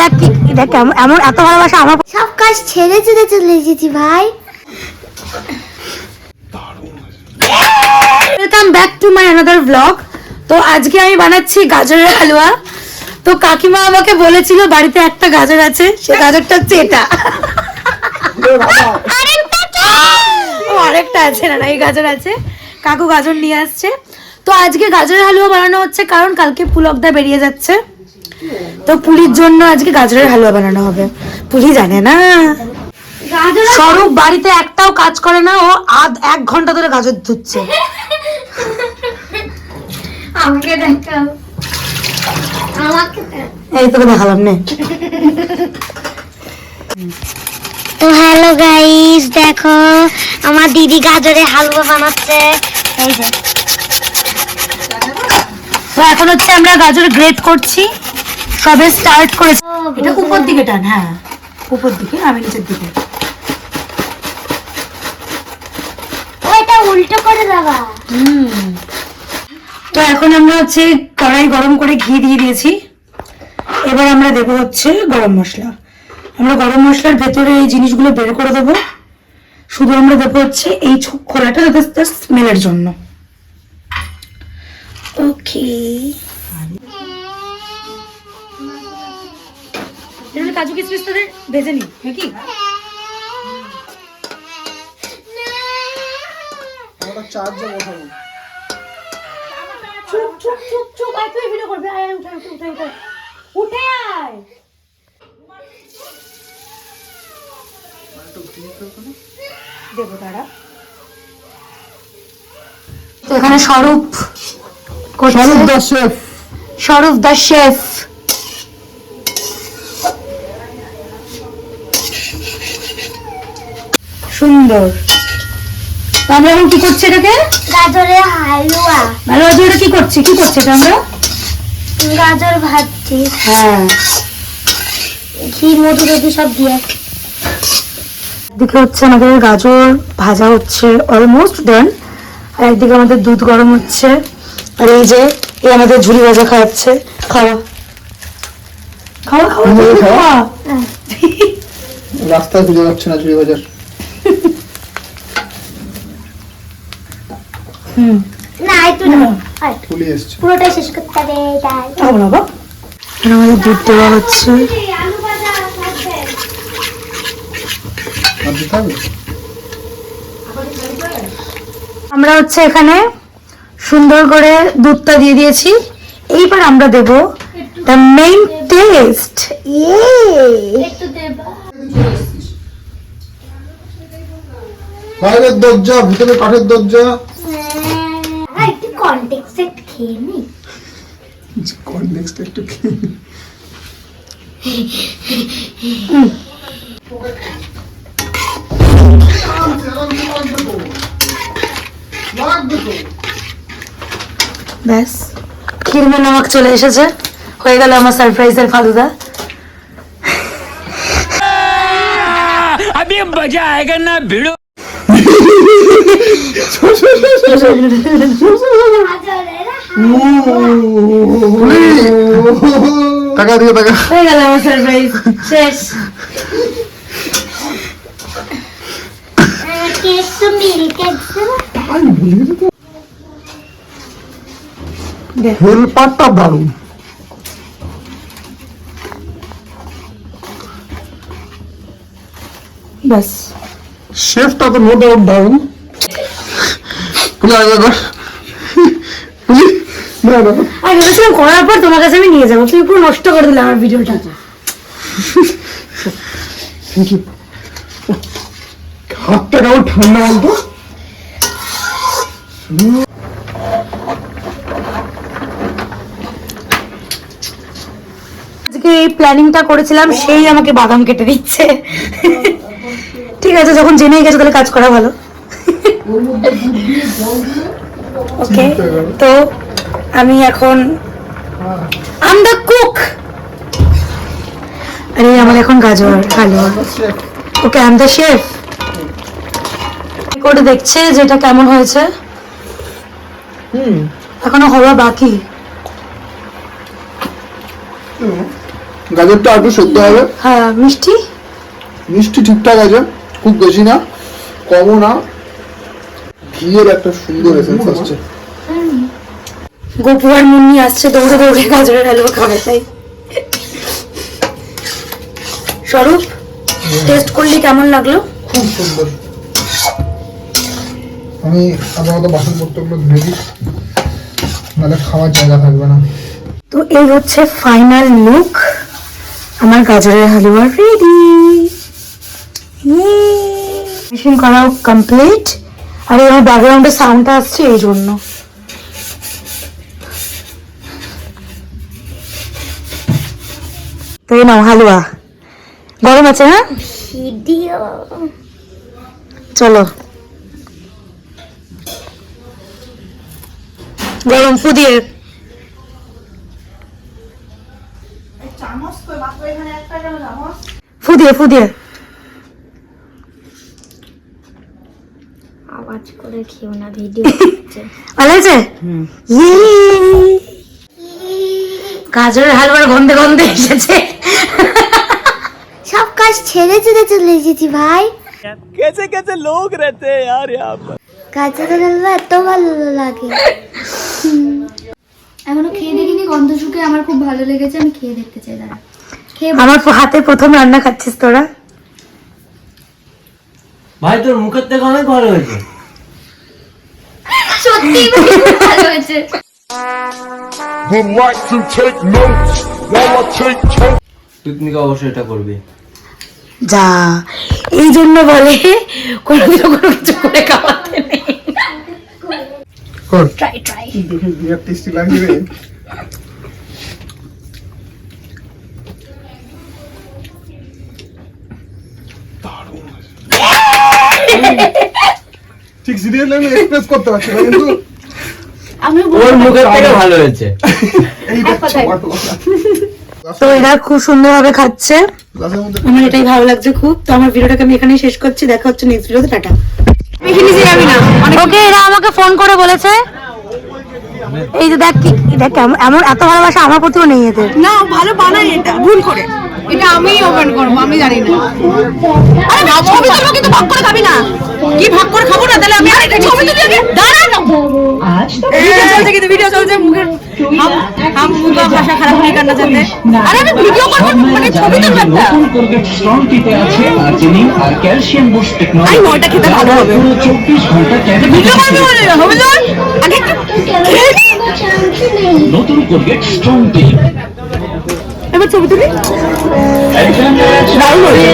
দেখ কি দেখ এমন এত ভালোবাসা আমার সব কাজ ছেড়ে ছেড়ে চলে এসেছি ভাই। Welcome back to my another blog. তো আজকে আমি বানাচ্ছি গাজরের হালুয়া। তো কাকিমা আমাকে বলেছিল বাড়িতে একটা গাজর আছে, সে গাজরটা হচ্ছে এটা। আরেকটা আছে না, এই গাজর আছে, কাকু গাজর নিয়ে আসছে। তো আজকে গাজরের হালুয়া বানানো হচ্ছে কারণ কালকে পুলকদা বেরিয়ে যাচ্ছে, তো পুলির জন্য আজকে গাজরের হালুয়া বানানো হবে। পুলি জানে না, স্বরূপ বাড়িতে একটাও কাজ করে না, ও 1 ঘন্টা ধরে গাজর ধুচ্ছে। আমাকে দেখাও, আমাকে এই তোকে দেখালাম নে। তো হ্যালো গাইস, দেখো আমার দিদি গাজরের হালুয়া বানাচ্ছে। এই যে তো এখন হচ্ছে আমরা গাজর গ্রেট করছি, সবে স্টার্ট করেছি। এটা উপর দিকে টান, হ্যাঁ উপর দিকে, আমি নিচের দিকে। ওইটা উল্টো করে দেবা। তো এখন আমরা হচ্ছে কড়াই গরম করে ঘি দিয়ে দিয়েছি। এবার আমরা দেবো হচ্ছে গরম মশলা। আমরা গরম মশলার ভেতরে এই জিনিসগুলো বের করে দেবো, শুধু আমরা দেবো হচ্ছে এই খোলাটা যাতে স্মেলের জন্য। ওকে, কাজু কিশমিশ তাদের ভেজে নি নাকি? চুপ চুপ চুপ চুপ, আয় তুই ভিডিও করবি, আয় উঠে উঠে উঠে উঠে উঠে আয়। দেবো তারা। তো এখানে স্বরূপ দা শেফ, স্বরূপ দা শেফ। সুন্দর। আমরা এখন কি করছি এটাকে? গাজরের হালুয়া। ভালো আছে, ওটা কি করছি, কি করছে এটা? আমরা গাজর ভাজছি, হ্যাঁ ঘি মধু টধু সব দিয়ে। একদিকে হচ্ছে আমাদের গাজর ভাজা হচ্ছে, অলমোস্ট ডান। আর একদিকে আমাদের দুধ গরম হচ্ছে, আর এই যে এই আমাদের ঝুড়ি ভাজা খাওয়াচ্ছে। খাওয়া খাওয়া খাওয়া খাওয়া। রাস্তায় খুঁজে পাচ্ছে না ঝুড়ি বাজার। না একটু না, পুলি এসছে, পুরোটাই শেষ করতে হবে। তাই খাবো না বাবা। আমাদের দুধ দেওয়া হচ্ছে। আলু ভাজা আছে। আর দিতে হবে? আমরা হচ্ছে এখানে সুন্দর করে দুধটা দিয়ে দিয়েছি। এইবার আমরা দেব দ্য মেইন টেস্ট। একটু দেবা। বাইরের দরজা, ভিতরে কাঠের দরজা। একটু কনটেক্সট একটু খেয়ে নি। নেক্সট একটু খেয়ে নি। ব্যাস, ক্ষীরমে নমক চলে এসেছে, হয়ে গেল আমার সারপ্রাইজের ফালুদা। अभी मजा आएगा ना भिड़ो। টাকা দিয়ে টাকা। হয়ে গেল আমার সারপ্রাইজ, শেষ। কেক তো মিল্ক হেলপারটা দারুণ। ব্যাস, শেফটা তো নো ডাউট দারুণ। পুলি আগে না না, আমি ভেবেছিলাম করার পর তোমার কাছে আমি নিয়ে যাবো, তুমি পুরো নষ্ট করে দিলে আমার ভিডিওটা। হাতটা কেমন ঠান্ডা বলতো। আজকে এই প্ল্যানিংটা করেছিলাম, সেই আমাকে বাদাম কেটে দিচ্ছে। ঠিক আছে, যখন জেনেই গেছে তাহলে কাজ করা ভালো। ওকে, তো আমি এখন আম দ্য কুক। আরে আমার এখন গাজর হালুয়া। ওকে, আম দ্য শেফ। করে দেখছে যেটা কেমন হয়েছে, এখনো হওয়া বাকি। গাজরটা একটু সেদ্ধ হবে। হ্যাঁ মিষ্টি মিষ্টি ঠিকঠাক আছে, খুব বেশি না কমও না, ঘিয়ের একটা সুন্দর এসেন্স আসছে। গোপু আর মুন্নি আসছে দৌড়ে দৌড়ে গাজরের হালুয়া খাবে তাই। স্বরূপ টেস্ট করলি কেমন লাগলো? খুব সুন্দর। আমি আপাতত বাসনপত্রগুলো ধুয়ে দিই, নাহলে খাওয়ার জায়গা থাকবে না। তো এই হচ্ছে ফাইনাল লুক, আমার গাজরের হালুয়া রেডি। ফিনিশিং করা কমপ্লিট। আর আমার ব্যাকগ্রাউন্ডে সাউন্ডটা আসছে এই জন্য। তো এই নাও হালুয়া, গরম আছে হ্যাঁ, চলো গরম ফু দিয়ে ফু দিয়ে আওয়াজ করে খেও না, ভিডিও ভালো আছে। গাজরের হালুয়ার গন্ধে গন্ধে এসেছে। সব কাজ ছেড়ে ছেড়ে চলে এসেছি ভাই। कैसे कैसे लोग रहते हैं यार यहाँ पर। গাজরের হালুয়া এত ভালো লাগে। এখনো খেয়ে দেখিনি, গন্ধ শুকে আমার খুব ভালো লেগেছে, আমি খেয়ে দেখতে চাই। দাঁড়া খেয়ে আমার হাতে প্রথম রান্না খাচ্ছিস তোরা। ভাই তোর মুখের থেকে অনেক ভালো হয়েছে। সত্যি ভালো হয়েছে। would like to take notes while I take toast. তুই তুমি অবশ্যই এটা করবি। যা, এই জন্য বলে কোনোদিনও কোনো কিছু করে খাওয়াতে নেই। কর, ট্রাই দেখে বিরাট টেস্টি লাগবে রে। ঠিক সিরিয়াল আমি এক্সপ্রেস করতে পারছি না, কিন্তু আমি ওর মুখের থেকে ভালো হয়েছে। এইটা ছোট কথা। তো এরা খুব সুন্দরভাবে খাচ্ছে, গ্লাসের মধ্যে আমার এটাই ভালো লাগছে খুব। তো আমার ভিডিওটাকে আমি এখানেই শেষ করছি, দেখা হচ্ছে নেক্সট ভিডিওতে, টাটা। ওকে, এরা আমাকে ফোন করে বলেছে, এই যে দেখ দেখ এমন এত ভালোবাসা আমার প্রতিও নেই এদের। না ভালো বানাই, এটা ভুল করে, এটা আমিই ওপেন করবো, আমি জানি না। আরে ছবি তুলবো কিন্তু ভাগ করে খাবি না। কি ভাগ করে খাবো না? তাহলে আমি আরেকটা ছবি তুলি আগে, দাঁড়া না। ভিডিও চলছে কিন্তু, ভিডিও চলছে, মুখের হাম মুখা ভাষা খারাপ হয়ে কান্না যাতে। আরে আমি ভিডিও করবো, মানে ছবি তুলবো একটা। নতুন কোলগেট স্ট্রং টিতে আছে আর্জিনিন আর calcium boost technology. I know, এটা খেতে ভালো হবে। 24 ঘন্টা ভিডিও করবি বলে হবে না, আগে একটু খেয়ে নি। নতুন কোলগেট স্ট্রং টি। এবার ছবি তুলি। দারুণ হয়েছে।